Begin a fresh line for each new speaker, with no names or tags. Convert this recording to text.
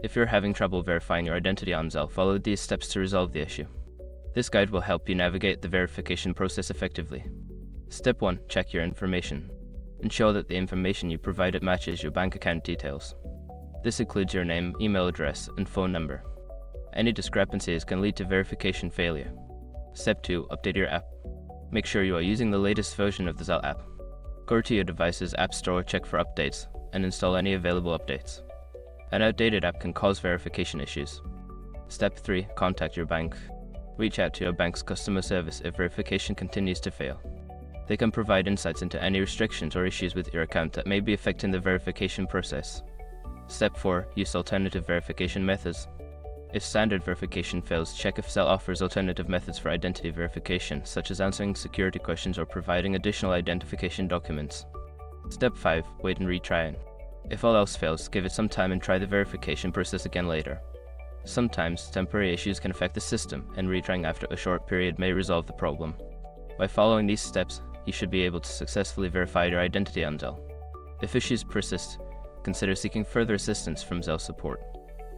If you're having trouble verifying your identity on Zelle, follow these steps to resolve the issue. This guide will help you navigate the verification process effectively. Step 1. Check your information. Ensure that the information you provided matches your bank account details. This includes your name, email address, and phone number. Any discrepancies can lead to verification failure. Step 2. Update your app. Make sure you are using the latest version of the Zelle app. Go to your device's App Store, check for updates, and install any available updates. An outdated app can cause verification issues. Step 3. Contact your bank. Reach out to your bank's customer service if verification continues to fail. They can provide insights into any restrictions or issues with your account that may be affecting the verification process. Step 4. Use alternative verification methods. If standard verification fails, check if Zelle offers alternative methods for identity verification, such as answering security questions or providing additional identification documents. Step 5. Wait and retry it. If all else fails, give it some time and try the verification process again later. Sometimes, temporary issues can affect the system, and retrying after a short period may resolve the problem. By following these steps, you should be able to successfully verify your identity on Zelle. If issues persist, consider seeking further assistance from Zelle support.